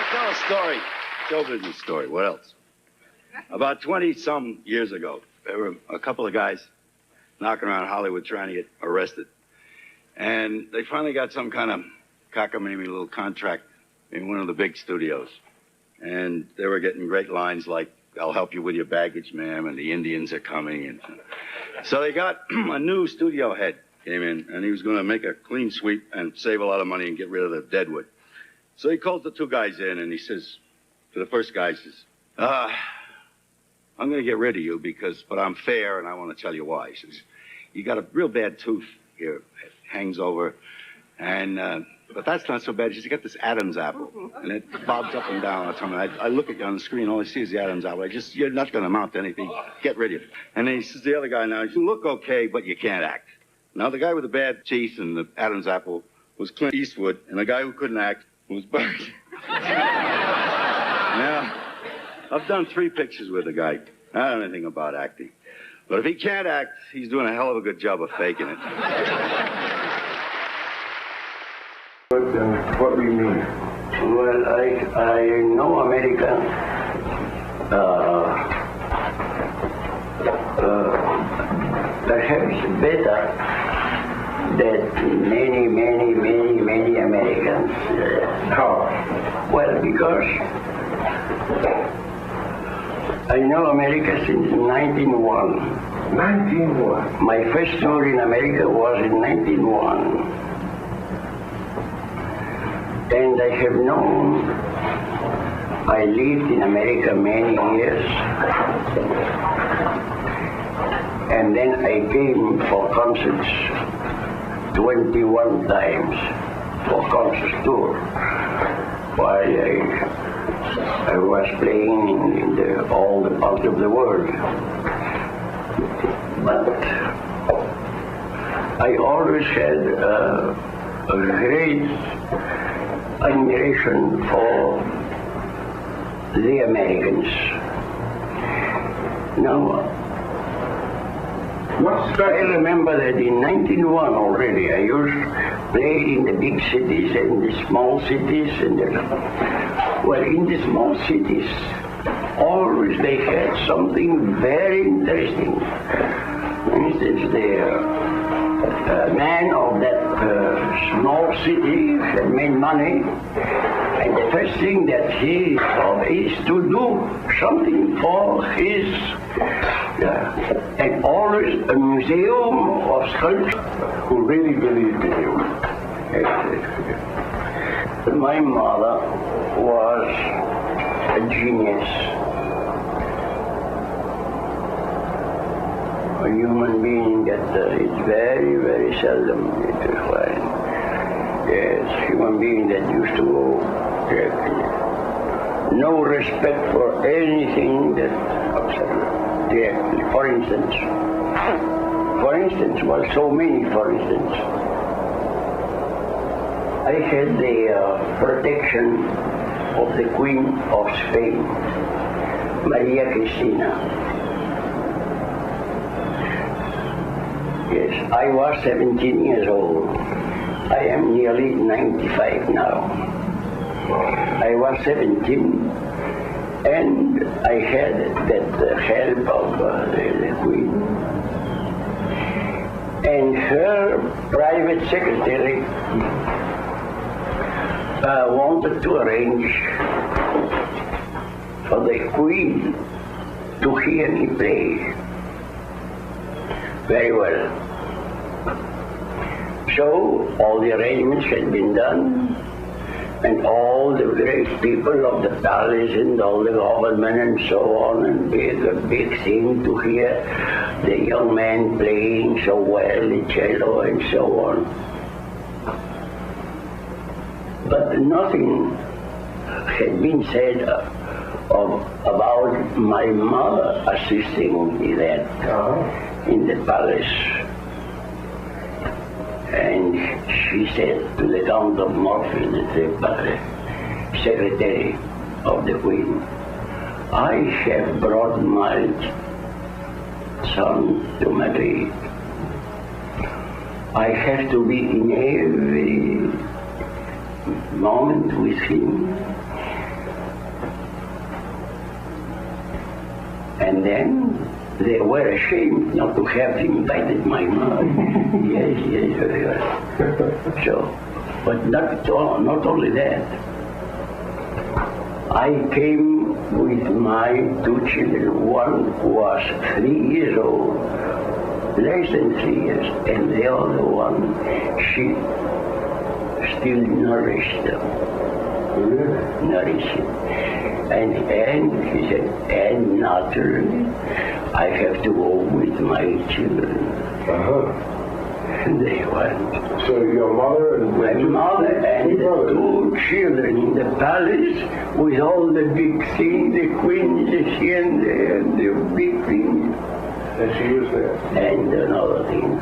I'll tell a story. Show business story. What else? About 20-some years ago, there were a couple of guys knocking around Hollywood trying to get arrested. And they finally got some kind of cockamamie little contract in one of the big studios. And they were getting great lines like, "I'll help you with your baggage, ma'am," and "the Indians are coming." And so they got a new studio head came in, and he was going to make a clean sweep and save a lot of money and get rid of the deadwood. So he calls the two guys in, and he says, to the first guy, he says, "I'm going to get rid of you but I'm fair, and I want to tell you why." He says, "You got a real bad tooth here. It hangs over, and but that's not so bad. You got this Adam's apple, and it bobs up and down all the time. I look at you on the screen, all I see is the Adam's apple. You're not going to amount to anything. Get rid of it." And then he says, the other guy now, "You look okay, but you can't act." Now, the guy with the bad teeth and the Adam's apple was Clint Eastwood, and the guy who couldn't act was Burt. Now, I've done 3 pictures with the guy. I don't know anything about acting. But if he can't act, he's doing a hell of a good job of faking it. What do you mean? Well, I know America perhaps better than many Americans. How? Well, because I know America since 1901. 1901. My first tour in America was in 1901. And I have known, I lived in America many years. And then I came for concerts 21 times for concert tour while I was playing in all the parts of the world. But I always had a great admiration for the Americans. Now, I remember that in 1901 already, I used to play in the big cities and the small cities. Well, in the small cities, always they had something very interesting. For instance, the man of that small city had made money, and the first thing that he thought is to do something for his, and always a museum of sculpture. Who really believed in you? My mother was a genius. A human being that it's very, very seldom you can find. Yes, human being that used to go directly. No respect for anything that directly. For instance, well, so many for instance. I had the protection of the Queen of Spain, Maria Cristina. Yes, I was 17 years old. I am nearly 95 now. I was 17, and I had that help of the Queen. And her private secretary wanted to arrange for the Queen to hear me play. Very well. So all the arrangements had been done, and all the great people of the palace and all the government and so on, and a big thing to hear the young man playing so well the cello and so on. But nothing had been said about my mother assisting me then in the palace. And she said to the Count of Morphy, the secretary of the Queen, "I have brought my son to Madrid. I have to be in every moment with him, And then they were ashamed not to have invited my mother. Yes, very well. So, but not only that. I came with my two children. One was 3 years old, less than 3 years, and the other one, she still nourished them. Nourished. And he said, and naturally, I have to go with my children. And they went. So your mother and My mother and the two children in the palace with all the big things, the queen, the hacienda, and the big things. she was there. And another thing,